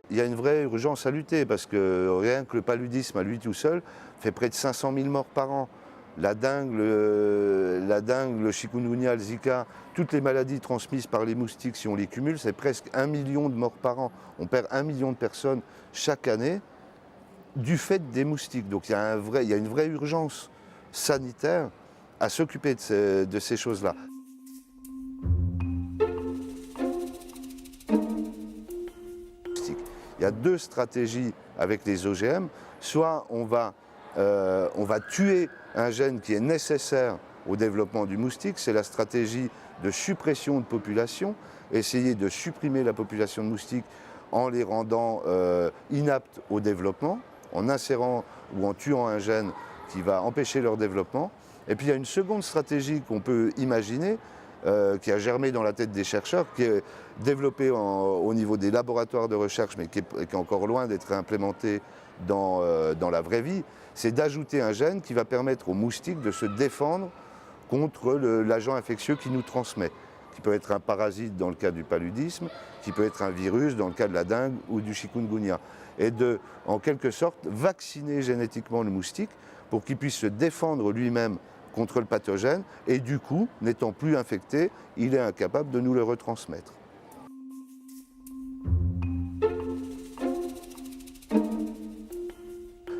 il y a une vraie urgence à lutter parce que rien que le paludisme à lui tout seul fait près de 500 000 morts par an. La dengue, le chikungunya, le Zika, toutes les maladies transmises par les moustiques, si on les cumule, c'est presque 1 million de morts par an. On perd 1 million de personnes chaque année du fait des moustiques. Donc il y a une vraie urgence sanitaire à s'occuper de ces choses-là. Il y a deux stratégies avec les OGM. Soit on va tuer un gène qui est nécessaire au développement du moustique, c'est la stratégie de suppression de population, essayer de supprimer la population de moustiques en les rendant inaptes au développement, en insérant ou en tuant un gène qui va empêcher leur développement. Et puis il y a une seconde stratégie qu'on peut imaginer, qui a germé dans la tête des chercheurs, qui est développée au niveau des laboratoires de recherche, mais qui est encore loin d'être implémentée dans la vraie vie, c'est d'ajouter un gène qui va permettre aux moustiques de se défendre contre l'agent infectieux qui nous transmet, qui peut être un parasite dans le cas du paludisme, qui peut être un virus dans le cas de la dengue ou du chikungunya, et de, en quelque sorte, vacciner génétiquement le moustique pour qu'il puisse se défendre lui-même contre le pathogène, et du coup, n'étant plus infecté, il est incapable de nous le retransmettre.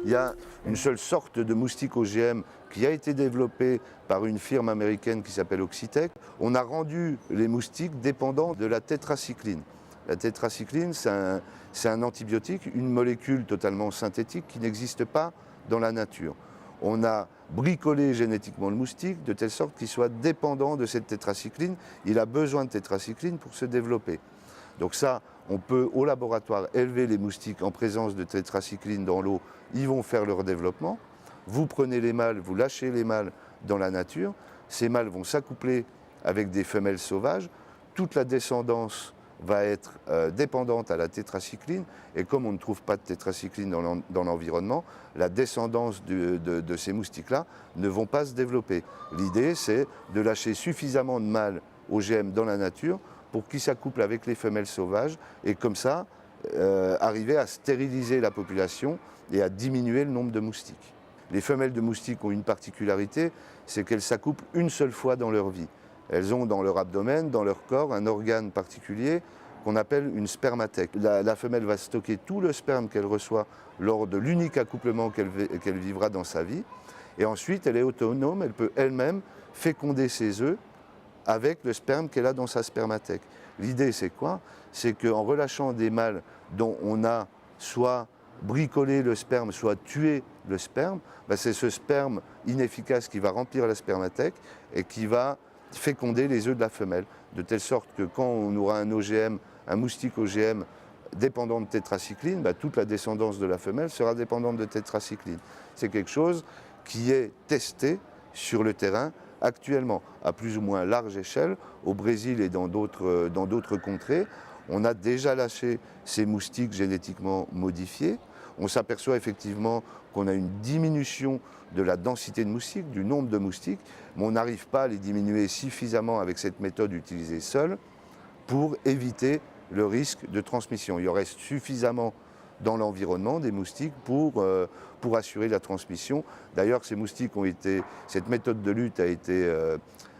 Il y a une seule sorte de moustique OGM qui a été développée par une firme américaine qui s'appelle Oxitec. On a rendu les moustiques dépendants de la tétracycline. La tétracycline, c'est un antibiotique, une molécule totalement synthétique qui n'existe pas dans la nature. On a bricolé génétiquement le moustique de telle sorte qu'il soit dépendant de cette tétracycline. Il a besoin de tétracycline pour se développer. Donc ça, on peut au laboratoire élever les moustiques en présence de tétracycline dans l'eau, ils vont faire leur développement. Vous prenez les mâles, vous lâchez les mâles dans la nature, ces mâles vont s'accoupler avec des femelles sauvages, toute la descendance va être dépendante à la tétracycline, et comme on ne trouve pas de tétracycline dans l'environnement, la descendance de ces moustiques-là ne vont pas se développer. L'idée, c'est de lâcher suffisamment de mâles OGM dans la nature pour qu'ils s'accouplent avec les femelles sauvages, et comme ça, arriver à stériliser la population et à diminuer le nombre de moustiques. Les femelles de moustiques ont une particularité, c'est qu'elles s'accouplent une seule fois dans leur vie. Elles ont dans leur abdomen, dans leur corps, un organe particulier qu'on appelle une spermathèque. La femelle va stocker tout le sperme qu'elle reçoit lors de l'unique accouplement qu'elle vivra dans sa vie. Et ensuite, elle est autonome, elle peut elle-même féconder ses œufs avec le sperme qu'elle a dans sa spermathèque. L'idée, c'est quoi? C'est qu'en relâchant des mâles dont on a soit bricolé le sperme, soit tué le sperme, c'est ce sperme inefficace qui va remplir la spermathèque et qui va féconder les œufs de la femelle, de telle sorte que quand on aura un OGM, un moustique OGM dépendant de tétracycline, toute la descendance de la femelle sera dépendante de tétracycline. C'est quelque chose qui est testé sur le terrain actuellement, à plus ou moins large échelle, au Brésil et dans d'autres contrées. On a déjà lâché ces moustiques génétiquement modifiés. On s'aperçoit effectivement qu'on a une diminution de la densité de moustiques, du nombre de moustiques, mais on n'arrive pas à les diminuer suffisamment avec cette méthode utilisée seule pour éviter le risque de transmission. Il y aurait suffisamment dans l'environnement des moustiques pour assurer la transmission. D'ailleurs, cette méthode de lutte a été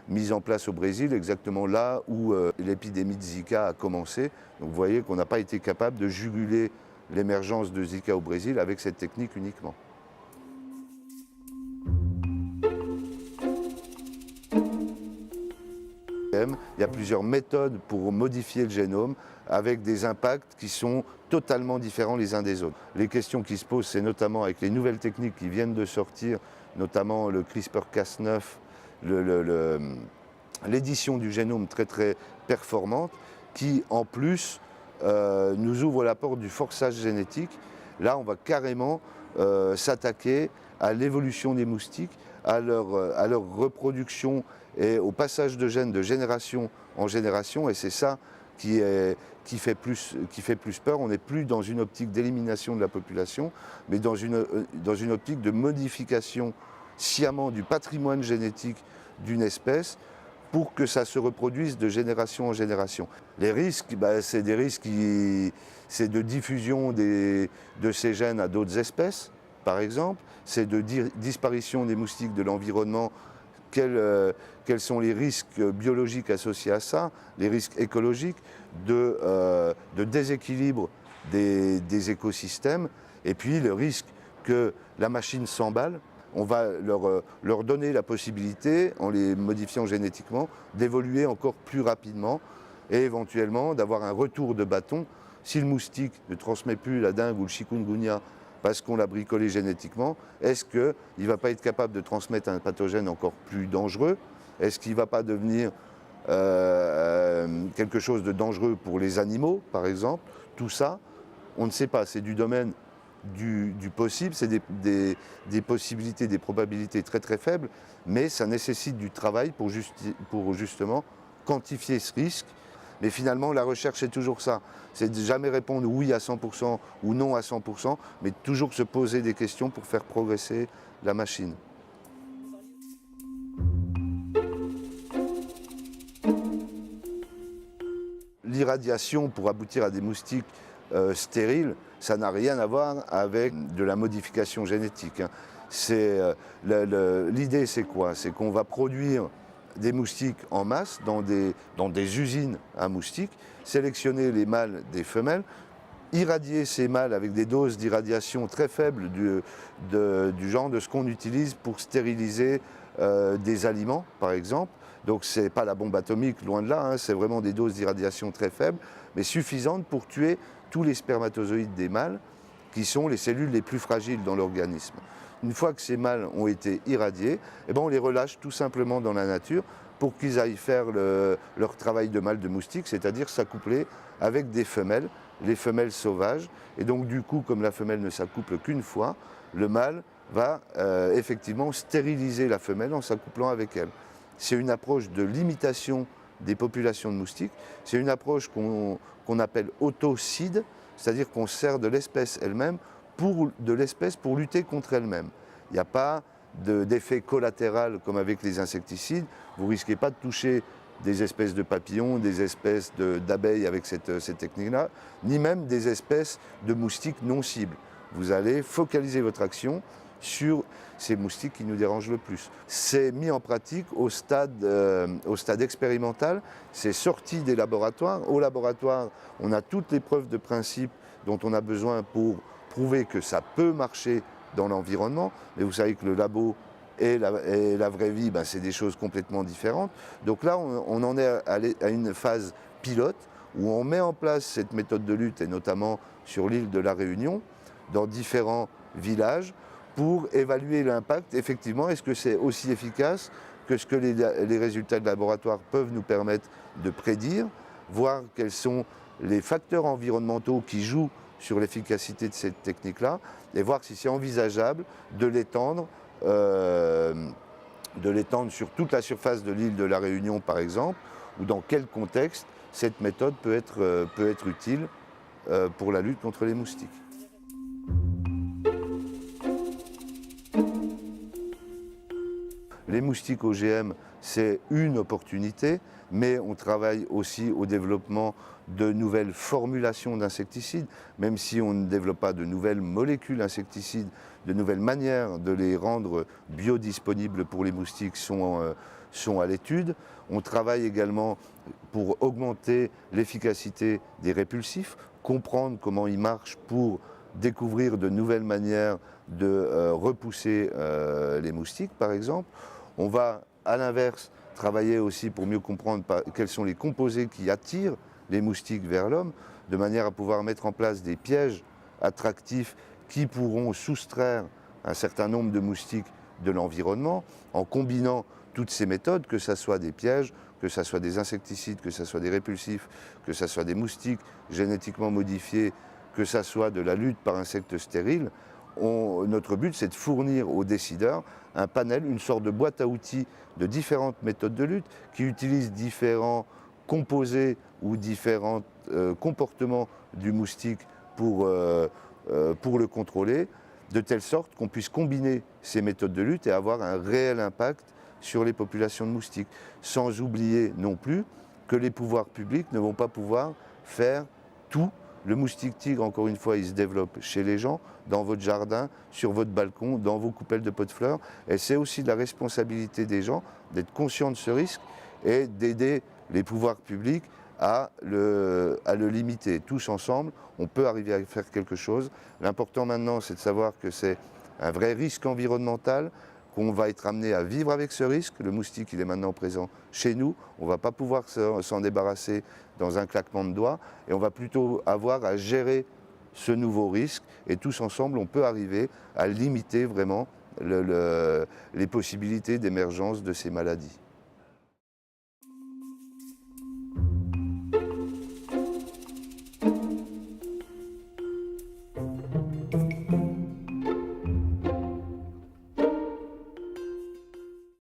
mise en place au Brésil, exactement là où l'épidémie de Zika a commencé. Donc vous voyez qu'on n'a pas été capable de juguler l'émergence de Zika au Brésil avec cette technique uniquement. Il y a plusieurs méthodes pour modifier le génome avec des impacts qui sont totalement différents les uns des autres. Les questions qui se posent, c'est notamment avec les nouvelles techniques qui viennent de sortir, notamment le CRISPR-Cas9, l'édition du génome très très performante, qui en plus nous ouvre la porte du forçage génétique. Là, on va carrément s'attaquer à l'évolution des moustiques, à leur reproduction et au passage de gènes de génération en génération, et c'est ça qui fait plus peur. On n'est plus dans une optique d'élimination de la population, mais dans une optique de modification sciemment du patrimoine génétique d'une espèce pour que ça se reproduise de génération en génération. Les risques, c'est des risques c'est de diffusion de ces gènes à d'autres espèces, par exemple, c'est de disparition des moustiques de l'environnement. Quels sont les risques biologiques associés à ça, les risques écologiques, de déséquilibre des écosystèmes, et puis le risque que la machine s'emballe. On va leur donner la possibilité, en les modifiant génétiquement, d'évoluer encore plus rapidement et éventuellement d'avoir un retour de bâton. Si le moustique ne transmet plus la dengue ou le chikungunya parce qu'on l'a bricolé génétiquement, est-ce qu'il ne va pas être capable de transmettre un pathogène encore plus dangereux? Est-ce qu'il ne va pas devenir quelque chose de dangereux pour les animaux, par exemple? Tout ça, on ne sait pas, c'est du domaine du possible, c'est des possibilités, des probabilités très très faibles, mais ça nécessite du travail pour justement quantifier ce risque. Mais finalement, la recherche, c'est toujours ça. C'est de jamais répondre oui à 100% ou non à 100%, mais toujours se poser des questions pour faire progresser la machine. L'irradiation pour aboutir à des moustiques stériles, ça n'a rien à voir avec de la modification génétique. L'idée, c'est quoi? C'est qu'on va produire des moustiques en masse dans des usines à moustiques, sélectionner les mâles des femelles, irradier ces mâles avec des doses d'irradiation très faibles du genre de ce qu'on utilise pour stériliser des aliments, par exemple. Donc ce n'est pas la bombe atomique, loin de là, hein, c'est vraiment des doses d'irradiation très faibles, mais suffisantes pour tuer tous les spermatozoïdes des mâles, qui sont les cellules les plus fragiles dans l'organisme. Une fois que ces mâles ont été irradiés, on les relâche tout simplement dans la nature pour qu'ils aillent faire leur travail de mâle de moustique, c'est-à-dire s'accoupler avec des femelles, les femelles sauvages. Et donc du coup, comme la femelle ne s'accouple qu'une fois, le mâle va effectivement stériliser la femelle en s'accouplant avec elle. C'est une approche de limitation des populations de moustiques. C'est une approche qu'on appelle autocide, c'est-à-dire qu'on sert de l'espèce elle-même pour lutter contre elle-même. Il n'y a pas d'effet collatéral comme avec les insecticides. Vous ne risquez pas de toucher des espèces de papillons, des espèces d'abeilles avec cette technique-là, ni même des espèces de moustiques non cibles. Vous allez focaliser votre action sur ces moustiques qui nous dérangent le plus. C'est mis en pratique au stade expérimental, c'est sorti des laboratoires. Au laboratoire, on a toutes les preuves de principe dont on a besoin pour prouver que ça peut marcher dans l'environnement. Mais vous savez que le labo et la vraie vie, c'est des choses complètement différentes. Donc là, on en est à une phase pilote où on met en place cette méthode de lutte, et notamment sur l'île de la Réunion, dans différents villages, pour évaluer l'impact. Effectivement, est-ce que c'est aussi efficace que ce que les résultats de laboratoire peuvent nous permettre de prédire, voir quels sont les facteurs environnementaux qui jouent sur l'efficacité de cette technique-là, et voir si c'est envisageable de l'étendre sur toute la surface de l'île de la Réunion, par exemple, ou dans quel contexte cette méthode peut être utile pour la lutte contre les moustiques. Les moustiques OGM, c'est une opportunité, mais on travaille aussi au développement de nouvelles formulations d'insecticides, même si on ne développe pas de nouvelles molécules insecticides, de nouvelles manières de les rendre biodisponibles pour les moustiques sont à l'étude. On travaille également pour augmenter l'efficacité des répulsifs, comprendre comment ils marchent pour découvrir de nouvelles manières de repousser les moustiques, par exemple. On va, à l'inverse, travailler aussi pour mieux comprendre quels sont les composés qui attirent les moustiques vers l'homme, de manière à pouvoir mettre en place des pièges attractifs qui pourront soustraire un certain nombre de moustiques de l'environnement, en combinant toutes ces méthodes, que ce soit des pièges, que ce soit des insecticides, que ce soit des répulsifs, que ce soit des moustiques génétiquement modifiés, que ce soit de la lutte par insectes stériles. Notre but, c'est de fournir aux décideurs un panel, une sorte de boîte à outils de différentes méthodes de lutte qui utilisent différents composés ou différents comportements du moustique pour le contrôler, de telle sorte qu'on puisse combiner ces méthodes de lutte et avoir un réel impact sur les populations de moustiques. Sans oublier non plus que les pouvoirs publics ne vont pas pouvoir faire tout. Le moustique tigre, encore une fois, il se développe chez les gens, dans votre jardin, sur votre balcon, dans vos coupelles de pots de fleurs. Et c'est aussi de la responsabilité des gens d'être conscients de ce risque et d'aider les pouvoirs publics à le limiter. Tous ensemble, on peut arriver à faire quelque chose. L'important maintenant, c'est de savoir que c'est un vrai risque environnemental, qu'on va être amené à vivre avec ce risque. Le moustique, il est maintenant présent chez nous. On ne va pas pouvoir s'en débarrasser dans un claquement de doigts. Et on va plutôt avoir à gérer ce nouveau risque. Et tous ensemble, on peut arriver à limiter vraiment les possibilités d'émergence de ces maladies.